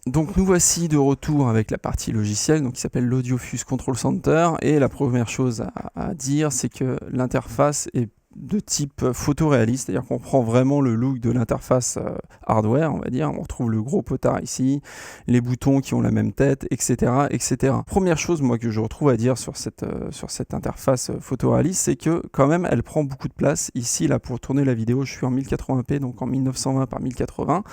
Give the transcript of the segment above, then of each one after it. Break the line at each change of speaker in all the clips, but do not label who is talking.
Donc nous voici de retour avec la partie logicielle, donc qui s'appelle l'AudioFuse Control Center, et la première chose à dire, c'est que l'interface est de type photoréaliste, c'est-à-dire qu'on prend vraiment le look de l'interface hardware, on va dire. On retrouve le gros potard ici, les boutons qui ont la même tête, etc., etc. Première chose, moi, que je retrouve à dire sur cette interface photoréaliste, c'est que quand même, elle prend beaucoup de place. Ici, là, pour tourner la vidéo, je suis en 1080p, donc en 1920 par 1080,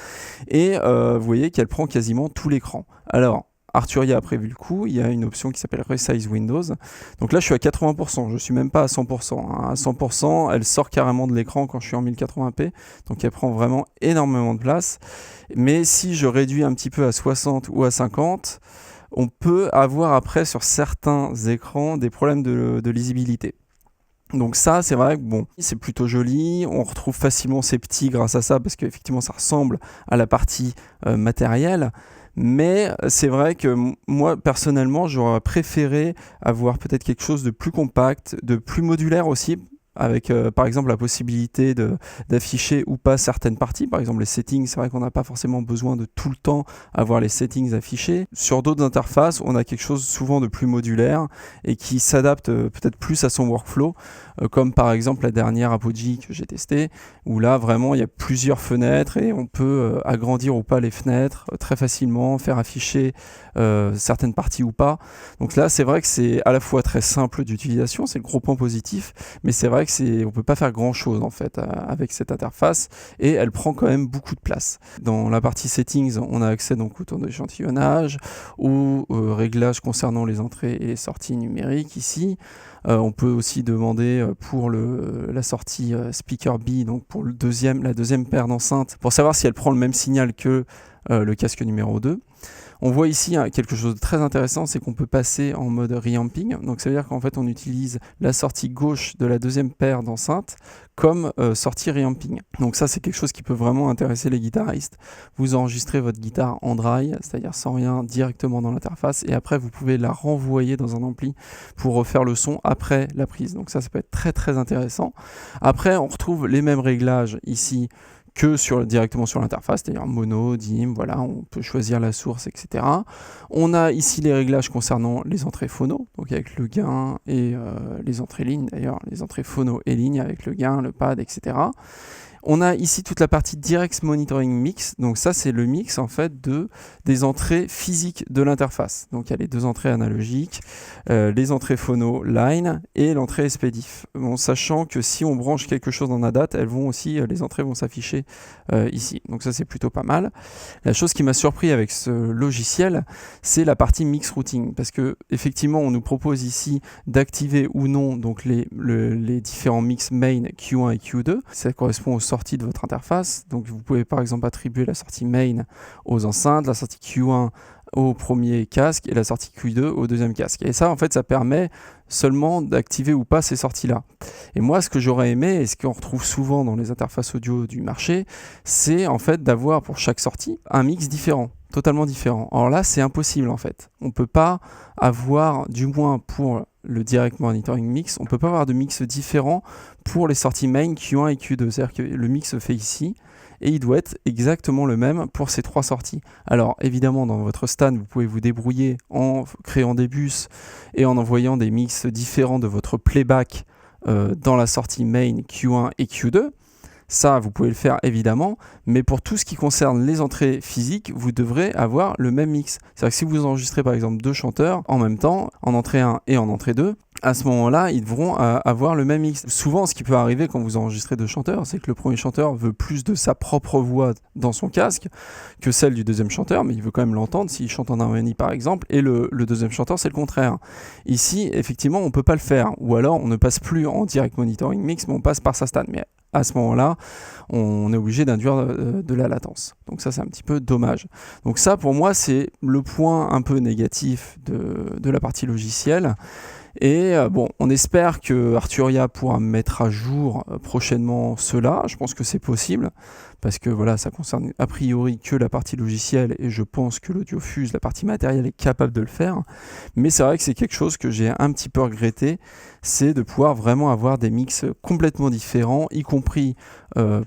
et vous voyez qu'elle prend quasiment tout l'écran. Alors, Arturia a prévu le coup, il y a une option qui s'appelle Resize Windows. Donc là, je suis à 80%, je ne suis même pas à 100%. À 100%, elle sort carrément de l'écran quand je suis en 1080p, donc elle prend vraiment énormément de place. Mais si je réduis un petit peu à 60 ou à 50, on peut avoir après sur certains écrans des problèmes de lisibilité. Donc ça, c'est vrai que bon, c'est plutôt joli, on retrouve facilement ces petits grâce à ça, parce qu'effectivement ça ressemble à la partie matérielle, mais c'est vrai que moi personnellement j'aurais préféré avoir peut-être quelque chose de plus compact, de plus modulaire aussi, avec par exemple la possibilité d'afficher ou pas certaines parties. Par exemple les settings, c'est vrai qu'on n'a pas forcément besoin de tout le temps avoir les settings affichés. Sur d'autres interfaces, on a quelque chose souvent de plus modulaire et qui s'adapte peut-être plus à son workflow, comme par exemple la dernière Apogee que j'ai testée, où là vraiment il y a plusieurs fenêtres et on peut agrandir ou pas les fenêtres très facilement, faire afficher certaines parties ou pas. Donc là c'est vrai que c'est à la fois très simple d'utilisation, c'est le gros point positif, mais c'est vrai que on peut pas faire grand chose en fait avec cette interface, et elle prend quand même beaucoup de place. Dans la partie settings, on a accès donc au tour d'échantillonnage, aux réglages concernant les entrées et les sorties numériques ici. On peut aussi demander pour la sortie speaker B, donc pour la deuxième paire d'enceintes, pour savoir si elle prend le même signal que le casque numéro 2. On voit ici quelque chose de très intéressant, c'est qu'on peut passer en mode reamping. Donc ça veut dire qu'en fait on utilise la sortie gauche de la deuxième paire d'enceintes comme sortie reamping. Donc ça c'est quelque chose qui peut vraiment intéresser les guitaristes. Vous enregistrez votre guitare en dry, c'est-à-dire sans rien directement dans l'interface, et après vous pouvez la renvoyer dans un ampli pour refaire le son après la prise. Donc ça peut être très très intéressant. Après on retrouve les mêmes réglages ici que directement sur l'interface, c'est-à-dire mono, dim, voilà, on peut choisir la source, etc. On a ici les réglages concernant les entrées phono, donc avec le gain et les entrées lignes, d'ailleurs, les entrées phono et lignes avec le gain, le pad, etc. On a ici toute la partie Direct Monitoring Mix, donc ça c'est le mix en fait des entrées physiques de l'interface. Donc il y a les deux entrées analogiques, les entrées phono line et l'entrée SPDIF. Bon, sachant que si on branche quelque chose en ADAT, les entrées vont s'afficher ici. Donc ça c'est plutôt pas mal. La chose qui m'a surpris avec ce logiciel, c'est la partie mix routing, parce que effectivement on nous propose ici d'activer ou non donc les différents mix main Q1 et Q2. Ça correspond aux sorties de votre interface. Donc vous pouvez par exemple attribuer la sortie main aux enceintes, la sortie Q1 au premier casque et la sortie Q2 au deuxième casque. Et ça, en fait, ça permet seulement d'activer ou pas ces sorties-là. Et moi, ce que j'aurais aimé, et ce qu'on retrouve souvent dans les interfaces audio du marché, c'est en fait d'avoir pour chaque sortie un mix différent, totalement différent. Alors là, c'est impossible en fait. On ne peut pas avoir, du moins pour le Direct Monitoring Mix, on ne peut pas avoir de mix différent pour les sorties main Q1 et Q2. C'est-à-dire que le mix se fait ici, et il doit être exactement le même pour ces trois sorties. Alors évidemment dans votre stand vous pouvez vous débrouiller en créant des bus et en envoyant des mix différents de votre playback dans la sortie main Q1 et Q2. Ça, vous pouvez le faire évidemment, mais pour tout ce qui concerne les entrées physiques, vous devrez avoir le même mix. C'est-à-dire que si vous enregistrez par exemple deux chanteurs en même temps, en entrée 1 et en entrée 2, à ce moment-là, ils devront avoir le même mix. Souvent, ce qui peut arriver quand vous enregistrez deux chanteurs, c'est que le premier chanteur veut plus de sa propre voix dans son casque que celle du deuxième chanteur, mais il veut quand même l'entendre s'il chante en harmonie par exemple, et le deuxième chanteur, c'est le contraire. Ici, effectivement, on ne peut pas le faire, ou alors on ne passe plus en Direct Monitoring Mix, mais on passe par sa stand. Mais à ce moment-là, on est obligé d'induire de la latence. Donc ça, c'est un petit peu dommage. Donc ça, pour moi, c'est le point un peu négatif de la partie logicielle. Et bon, on espère que Arturia pourra mettre à jour prochainement cela. Je pense que c'est possible, parce que voilà, ça concerne a priori que la partie logicielle, et je pense que l'AudioFuse, la partie matérielle, est capable de le faire. Mais c'est vrai que c'est quelque chose que j'ai un petit peu regretté, c'est de pouvoir vraiment avoir des mix complètement différents, y compris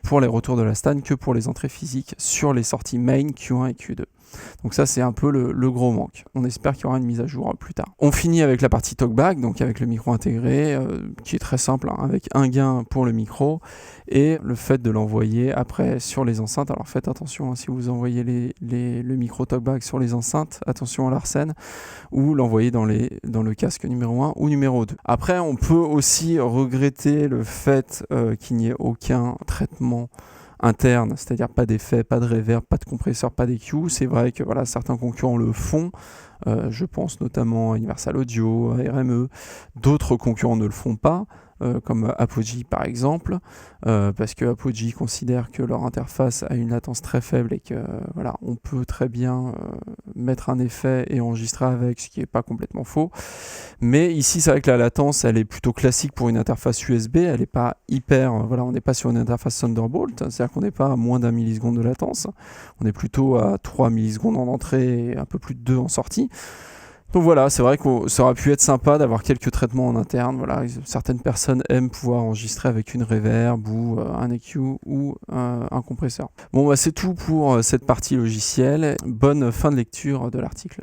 pour les retours de la stand, que pour les entrées physiques sur les sorties main Q1 et Q2. Donc ça, c'est un peu le gros manque. On espère qu'il y aura une mise à jour plus tard. On finit avec la partie TalkBack, donc avec le micro intégré, qui est très simple, hein, avec un gain pour le micro et le fait de l'envoyer après sur les enceintes. Alors faites attention, hein, si vous envoyez le micro TalkBack sur les enceintes, attention à l'arsène, ou l'envoyer dans le casque numéro 1 ou numéro 2. Après, on peut aussi regretter le fait qu'il n'y ait aucun traitement interne, c'est-à-dire pas d'effet, pas de reverb, pas de compresseur, pas d'EQ. C'est vrai que voilà, certains concurrents le font, je pense notamment à Universal Audio, à RME. D'autres concurrents ne le font pas, comme Apogee par exemple, parce que Apogee considère que leur interface a une latence très faible et que voilà, on peut très bien mettre un effet et enregistrer avec, ce qui n'est pas complètement faux. Mais ici, c'est vrai que la latence, elle est plutôt classique pour une interface USB. Elle n'est pas hyper... voilà, on n'est pas sur une interface Thunderbolt, c'est-à-dire qu'on n'est pas à moins d'1 milliseconde de latence. On est plutôt à 3 millisecondes en entrée et un peu plus de 2 en sortie. Donc voilà, c'est vrai que ça aurait pu être sympa d'avoir quelques traitements en interne. Voilà, certaines personnes aiment pouvoir enregistrer avec une reverb ou un EQ ou un compresseur. Bon, bah, c'est tout pour cette partie logicielle. Bonne fin de lecture de l'article.